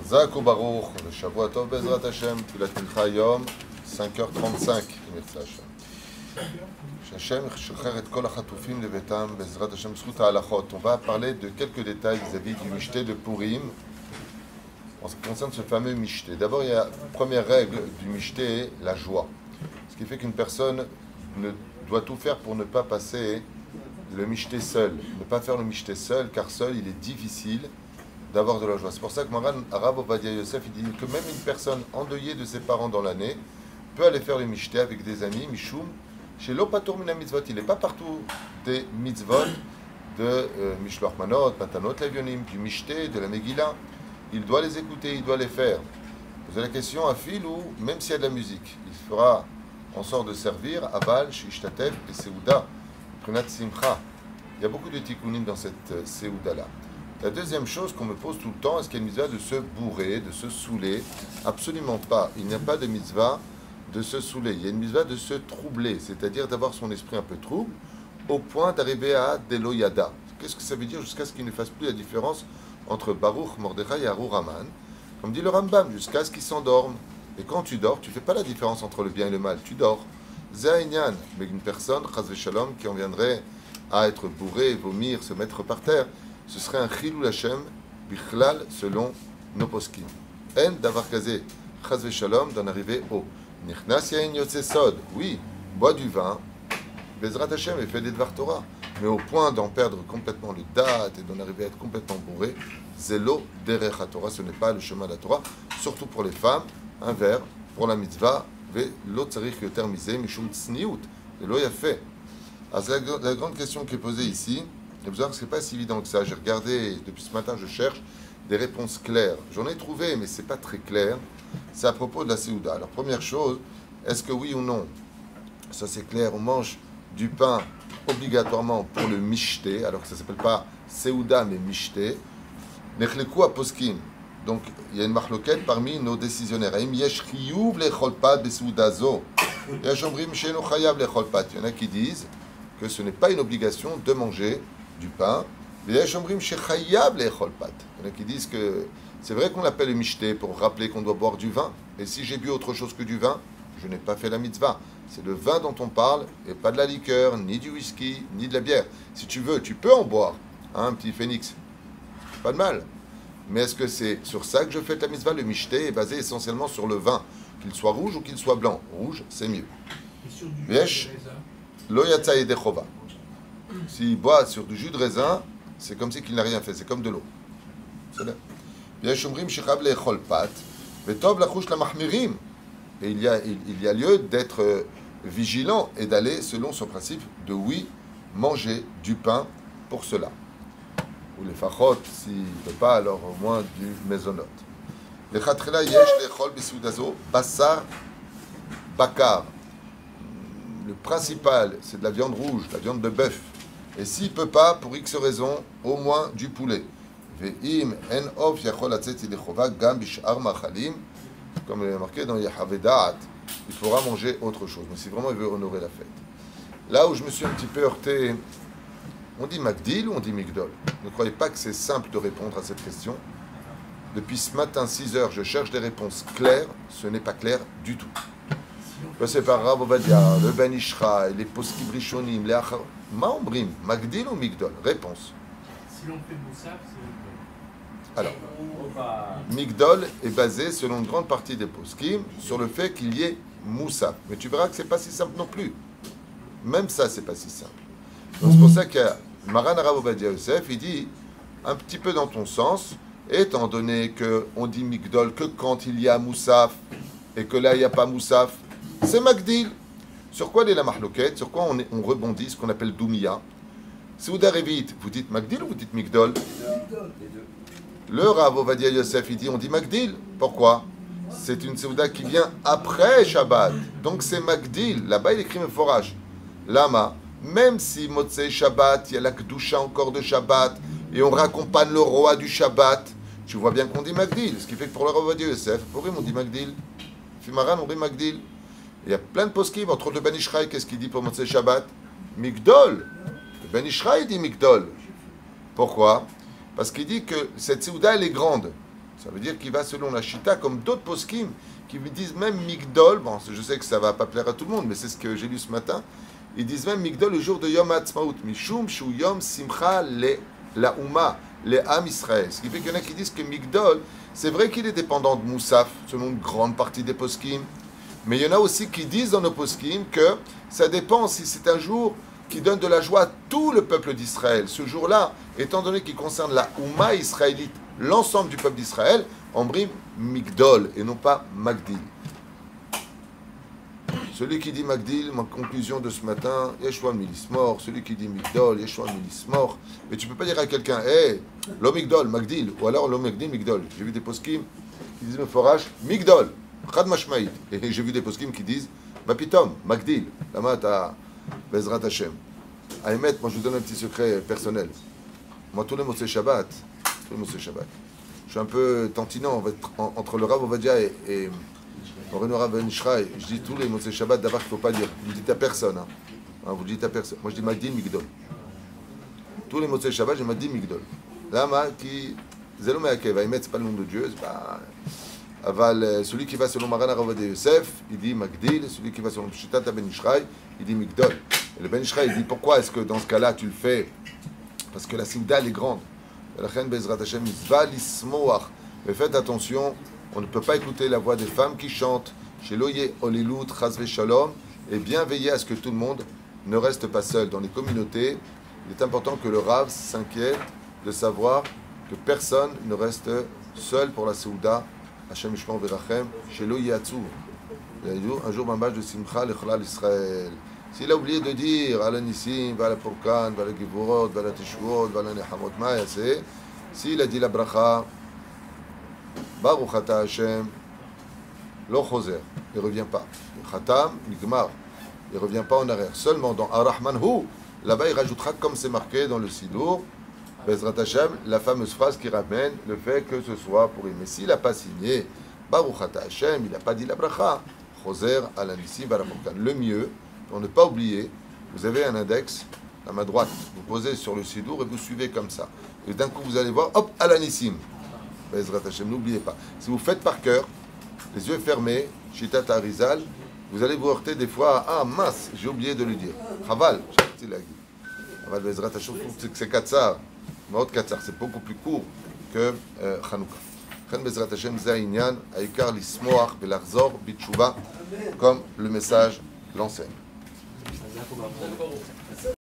Zak ou Baruch, le Shavua Tov Bezrat Hashem, Filat Mincha Yom, 5h35, Mirza Hashem. Hashem, Shachar et Kol HaChatufim Levetam, Bezrat Hashem, Zchut HaHalachot. On va parler de quelques détails vis-à-vis du Mishté de Purim, en ce qui concerne ce fameux Mishté. D'abord, il y a la première règle du Mishté, la joie. Ce qui fait qu'une personne doit tout faire pour ne pas passer le Mishté seul. Ne pas faire le Mishté seul, car seul, il est difficile d'avoir de la joie. C'est pour ça que Maran Rav Ovadia Yosef, il dit que même une personne endeuillée de ses parents dans l'année peut aller faire le Mishté avec des amis, Mishum, chez l'Opatur Mina Mitzvot. Il n'est pas partout des mitzvot de Mishloach Manot, Matanot Levionim, du Mishté, de la Megillah. Il doit les écouter, il doit les faire. Vous avez la question à fil ou même s'il y a de la musique, il fera en sorte de servir Aval, Shishtatev et Seouda, Prenat Simcha. Il y a beaucoup de tikkunim dans cette Seouda-là. La deuxième chose qu'on me pose tout le temps, est-ce qu'il y a une mitzvah de se bourrer, de se saouler? Absolument pas. Il n'y a pas de mitzvah de se saouler. Il y a une mitzvah de se troubler, c'est-à-dire d'avoir son esprit un peu trouble, au point d'arriver à Deloyada. Qu'est-ce que ça veut dire? Jusqu'à ce qu'il ne fasse plus la différence entre Baruch, Mordechai et Arur Haman, comme dit le Rambam, jusqu'à ce qu'il s'endorme. Et quand tu dors, tu ne fais pas la différence entre le bien et le mal, tu dors. Zainyan, mais une personne, Chaz Shalom, qui en viendrait à être bourré, vomir, se mettre par terre, ce serait un Chilul Hashem, Bichlal, selon nos poskim. En d'avoir casé Chaz Shalom, d'en arriver au Nichnas Yain Yotze Sod, oui, bois du vin, Bezrat Hashem et fait des Dvar Torah, mais au point d'en perdre complètement le date et d'en arriver à être complètement bourré, Zelo Derech HaTorah, ce n'est pas le chemin de la Torah, surtout pour les femmes, un verre pour la mitzvah, Velo Tzarich Yoter Mizeh, Mishum Tzniut, Velo Yafeh. Alors c'est la grande question qui est posée ici. Et vous savez que ce n'est pas si évident que ça. J'ai regardé, depuis ce matin, je cherche des réponses claires. J'en ai trouvé, mais ce n'est pas très clair. C'est à propos de la Seouda. Alors, première chose, est-ce que oui ou non, ça c'est clair, on mange du pain obligatoirement pour le Mishté, alors que ça ne s'appelle pas Seouda, mais Mishté. Nechleku à Poskim. Donc, il y a une marloquette parmi nos décisionnaires. Il y en a qui disent que ce n'est pas une obligation de manger du pain. Il y en a qui disent que c'est vrai qu'on l'appelle le mishté pour rappeler qu'on doit boire du vin. Et si j'ai bu autre chose que du vin, je n'ai pas fait la mitzvah. C'est le vin dont on parle et pas de la liqueur, ni du whisky, ni de la bière. Si tu veux, tu peux en boire. Hein, un petit phénix. Pas de mal. Mais est-ce que c'est sur ça que je fais la mitzvah? Le mishté est basé essentiellement sur le vin. Qu'il soit rouge ou qu'il soit blanc. Rouge, c'est mieux. Viesh, lo yatsa yedechova. S'il boit sur du jus de raisin, c'est comme si qu'il n'a rien fait, c'est comme de l'eau. Et il y a lieu d'être vigilant et d'aller selon ce principe de oui, manger du pain pour cela. Ou les fachot, s'il ne peut pas, alors au moins du maisonot. Le chatrela yesh lechol bisoudazo, bassar bakar. Le principal, c'est de la viande rouge, la viande de bœuf. Et s'il ne peut pas, pour X raison, au moins du poulet. Ve'im en of yachol atzet ilechova gam bishar machalim, comme il est marqué dans Yahavedat, il faudra manger autre chose. Mais si vraiment il veut honorer la fête. Là où je me suis un petit peu heurté, on dit Magdil ou on dit Migdol? Ne croyez pas que c'est simple de répondre à cette question. Depuis ce matin, 6h, je cherche des réponses claires. Ce n'est pas clair du tout. C'est par Rav Ovadia, le Ben Ishra, les poskim rishonim, les achar... Maombrim, Magdil ou Migdol? Réponse. Si l'on fait Moussaf, c'est alors, Migdol est basé, selon une grande partie des poskim, sur le fait qu'il y ait Moussaf. Mais tu verras que c'est pas si simple non plus. Même ça, c'est pas si simple. Donc c'est pour ça que Maran Rav Ovadia Yosef, il dit, un petit peu dans ton sens, étant donné qu'on dit Migdol que quand il y a Moussaf, et que là, il n'y a pas Moussaf, c'est Magdil. Sur quoi est la mahloquette? Sur quoi on rebondit, ce qu'on appelle Doumia? Seouda Revit, vous dites Magdil ou vous dites Migdol? Le Rav Ovadia Yosef, il dit, on dit Magdil. Pourquoi? C'est une Seouda qui vient après Shabbat. Donc c'est Magdil. Là-bas, il écrit Meforach. Lama, même si Motzei Shabbat, il y a la Kedusha encore de Shabbat, et on raccompagne le roi du Shabbat, tu vois bien qu'on dit Magdil. Ce qui fait que pour le Rav Ovadia Yosef, pour lui, on dit Magdil. Fimaran, on dit Magdil. Il y a plein de poskim, entre autres le Ben Ishraï, qu'est-ce qu'il dit pour Motzei Shabbat? Migdol. Le Ben Ishraï dit Migdol. Pourquoi? Parce qu'il dit que cette Seouda, elle est grande. Ça veut dire qu'il va selon la Shita, comme d'autres poskim, qui lui disent même Migdol. Bon, je sais que ça va pas plaire à tout le monde, mais c'est ce que j'ai lu ce matin. Ils disent même Migdol le jour de Yom Ha'atzmaut. Mishum shu Yom Simcha le la Ouma, le Am Israël. Ce qui fait qu'il y en a qui disent que Migdol, c'est vrai qu'il est dépendant de Moussaf, selon une grande partie des poskim. Mais il y en a aussi qui disent dans nos poskim que ça dépend si c'est un jour qui donne de la joie à tout le peuple d'Israël. Ce jour-là, étant donné qu'il concerne la Ouma israélite, l'ensemble du peuple d'Israël, on brime Migdol et non pas Magdil. Celui qui dit Magdil, ma conclusion de ce matin, Yeshua Milismor. Celui qui dit Migdol, Yeshua Milismor. Mais tu ne peux pas dire à quelqu'un, hé, lo Migdol, Magdil, ou alors lo Magdil, Migdol. J'ai vu des poskim qui disent le forage, Migdol, Chad Mashmaïd. Et j'ai vu des poskim qui disent, Mapitom, Magdil, Lama ta Bezrat Hashem. Ahmed, moi je vous donne un petit secret personnel. Moi, tous les Motzei Shabbat, je suis un peu tantinant entre le Rav Ovadia et Moreno Rav Ben Ishraï. Je dis tous les Motzei Shabbat, d'abord qu'il ne faut pas dire. Vous ne dites à personne. Vous le dites à personne. Moi je dis Magdil Migdol. Tous les Motzei Shabbat, je Magdil Migdol. Lama qui. Zelo Meakev. Ahmed, ce n'est pas le nom de Dieu. C'est pas. Aval, celui qui va selon Maran Rav Ovadia Yosef, il dit Magdil. Celui qui va selon Pshitat Ben Ishraï, il dit Migdol. Et le Ben Ishraï, il dit pourquoi est-ce que dans ce cas-là tu le fais? Parce que la Simda elle est grande. Mais faites attention, on ne peut pas écouter la voix des femmes qui chantent chez Loye Olilut Chazve Shalom et bien veiller à ce que tout le monde ne reste pas seul. Dans les communautés, il est important que le Rav s'inquiète de savoir que personne ne reste seul pour la Seouda. Hashem Yishmor Verachem chez Loye Atzur. Un jour, mambash de Simcha Lechlal Israël. S'il a oublié de dire à la Nissim, à la Purkan, à la Givurot, à la Teshuot, à la Nehamot, s'il a dit la bracha, Baruch Ata Hashem, Lo Choser, il ne revient pas. Khatam, Nigmar, il ne revient pas en arrière. Seulement dans Ar-Rahman Hu, là-bas il rajoutera, comme c'est marqué dans le Sidour, Bezrat Hashem, la fameuse phrase qui ramène le fait que ce soit pour lui. Mais s'il n'a pas signé Baruch Ata Hashem, il n'a pas dit la bracha, Choser, à la Nissim, à la Purkan. Le mieux, pour ne pas oublier, vous avez un index à ma droite. Vous posez sur le Sidour et vous suivez comme ça. Et d'un coup, vous allez voir, hop, Alanissim. Bezrat Hashem, n'oubliez pas. Si vous faites par cœur, les yeux fermés, Shitat Arizal, vous allez vous heurter des fois, ah mince, j'ai oublié de lui dire. Chaval, Chaval Bezrat Hashem, c'est Katsar. Maot Katsar, c'est beaucoup plus court que Chanukah. Chen Bezrat Hashem, Zainyan, Aikar Lismoach, Belachzor, Bitshuva, comme le message l'enseigne.